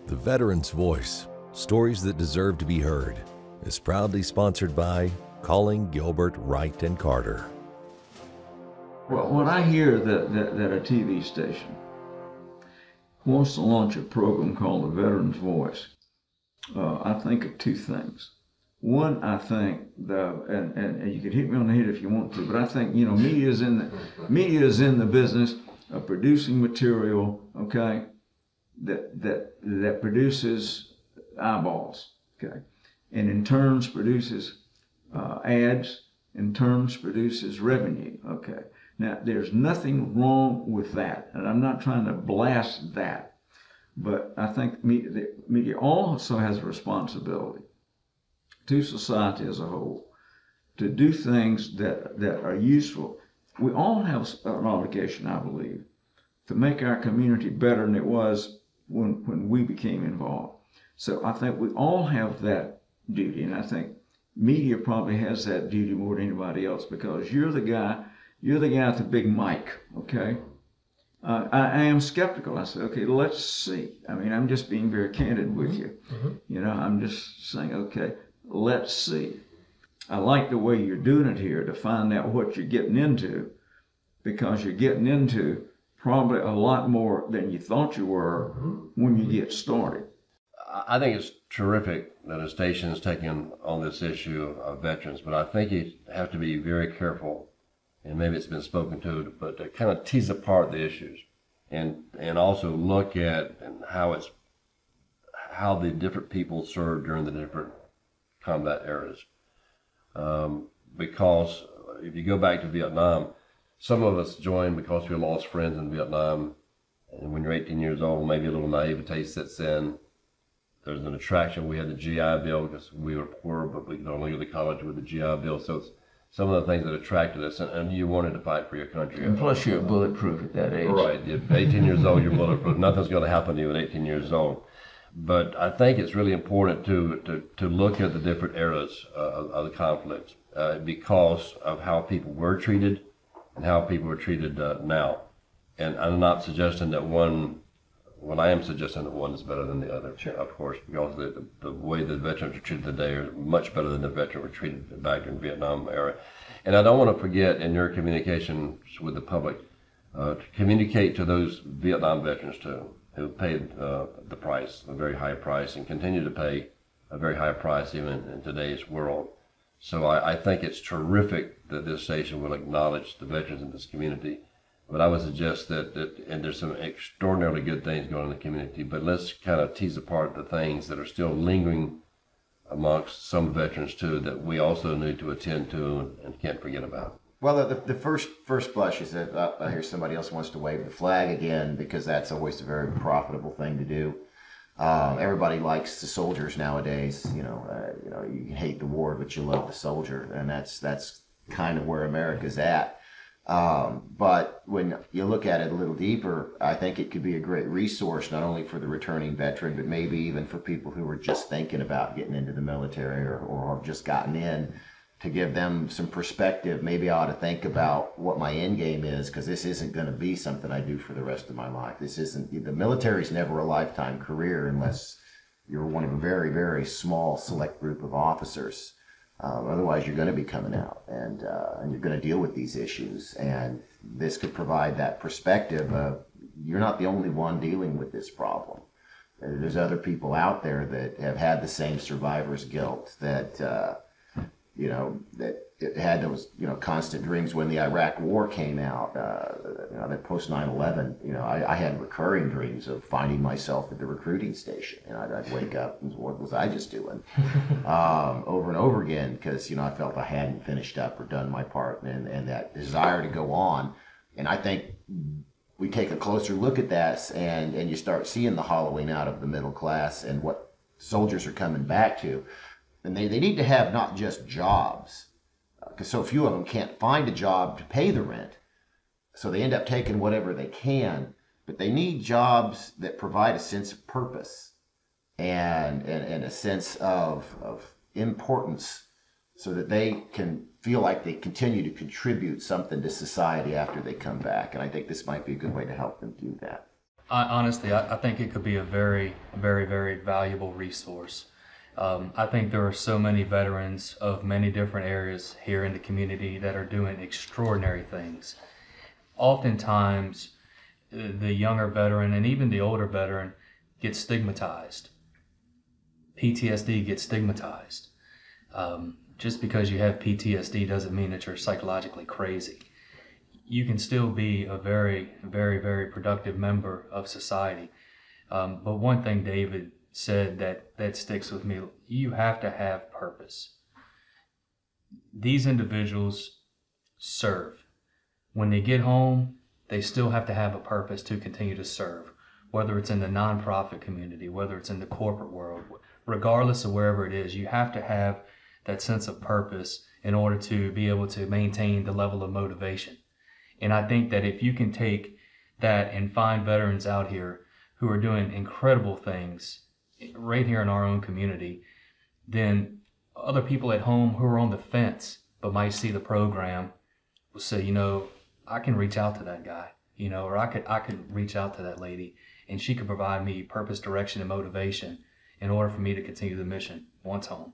The Veteran's Voice, Stories That Deserve to Be Heard, is proudly sponsored by Calling Gilbert Wright and Carter. Well, when I hear that a TV station wants to launch a program called The Veteran's Voice, I think of two things. One, I think and you can hit me on the head if you want to, but I think media is in the business of producing material, okay, that produces eyeballs, okay, and in turn produces ads, in turn produces revenue, okay. Now, there's nothing wrong with that, and I'm not trying to blast that, but I think media also has a responsibility to society as a whole to do things that are useful. We all have an obligation, I believe, to make our community better than it was when we became involved. So I think we all have that duty, and I think media probably has that duty more than anybody else, because you're the guy with the big mic, okay? I am skeptical. I said, okay, let's see. I mean, I'm just being very candid with you. Mm-hmm. I'm just saying, okay, let's see. I like the way you're doing it here to find out what you're getting into, because you're getting into probably a lot more than you thought you were when you get started. I think it's terrific that a station is taking on this issue of veterans, but I think you have to be very careful, and maybe it's been spoken to, but to kind of tease apart the issues and also look at how the different people served during the different combat eras. Because if you go back to Vietnam, some of us joined because we lost friends in Vietnam, and when you're 18 years old, maybe a little naivete sets in. There's an attraction. We had the GI Bill because we were poor, but we could only go to college with the GI Bill. So it's some of the things that attracted us, and you wanted to fight for your country. And plus, you're bulletproof at that age. Right. At 18 years old, you're bulletproof. Nothing's going to happen to you at 18 years old. But I think it's really important to look at the different eras of the conflicts because of how people were treated and how people are treated now. And I'm not suggesting that one is better than the other, sure, of course, because the way the veterans are treated today are much better than the veterans were treated back in the Vietnam era. And I don't want to forget in your communications with the public to communicate to those Vietnam veterans too, who paid the price, a very high price, and continue to pay a very high price even in today's world. So I think it's terrific that this station will acknowledge the veterans in this community. But I would suggest that and there's some extraordinarily good things going on in the community, but let's kind of tease apart the things that are still lingering amongst some veterans too that we also need to attend to and can't forget about. Well, the first blush is that I hear somebody else wants to wave the flag again, because that's always a very profitable thing to do. Everybody likes the soldiers nowadays. You can hate the war, but you love the soldier, and that's kind of where America's at. But when you look at it a little deeper, I think it could be a great resource, not only for the returning veteran, but maybe even for people who are just thinking about getting into the military or have just gotten in, to give them some perspective. Maybe I ought to think about what my end game is, because this isn't going to be something I do for the rest of my life. The military's never a lifetime career unless you're one of a very, very small select group of officers. Otherwise, you're going to be coming out, and you're going to deal with these issues. And this could provide that perspective of you're not the only one dealing with this problem. There's other people out there that have had the same survivor's guilt, that had those constant dreams when the Iraq War came out. That post 9/11, I had recurring dreams of finding myself at the recruiting station, and I'd wake up and what was I just doing, over and over again, because I felt I hadn't finished up or done my part, and that desire to go on. And I think we take a closer look at that, and you start seeing the hollowing out of the middle class and what soldiers are coming back to. And they need to have not just jobs, because so few of them can't find a job to pay the rent. So they end up taking whatever they can, but they need jobs that provide a sense of purpose and a sense of importance, so that they can feel like they continue to contribute something to society after they come back. And I think this might be a good way to help them do that. Honestly, I think it could be a very, very, very valuable resource. I think there are so many veterans of many different areas here in the community that are doing extraordinary things. Oftentimes, the younger veteran and even the older veteran gets stigmatized. PTSD gets stigmatized. Just because you have PTSD doesn't mean that you're psychologically crazy. You can still be a very, very, very productive member of society. But one thing David said that sticks with me, you have to have purpose. These individuals serve. When they get home, they still have to have a purpose to continue to serve, whether it's in the nonprofit community, whether it's in the corporate world, regardless of wherever it is, you have to have that sense of purpose in order to be able to maintain the level of motivation. And I think that if you can take that and find veterans out here who are doing incredible things right here in our own community, then other people at home who are on the fence but might see the program will say, you know, I can reach out to that guy, you know, or I could reach out to that lady, and she could provide me purpose, direction, and motivation in order for me to continue the mission once home.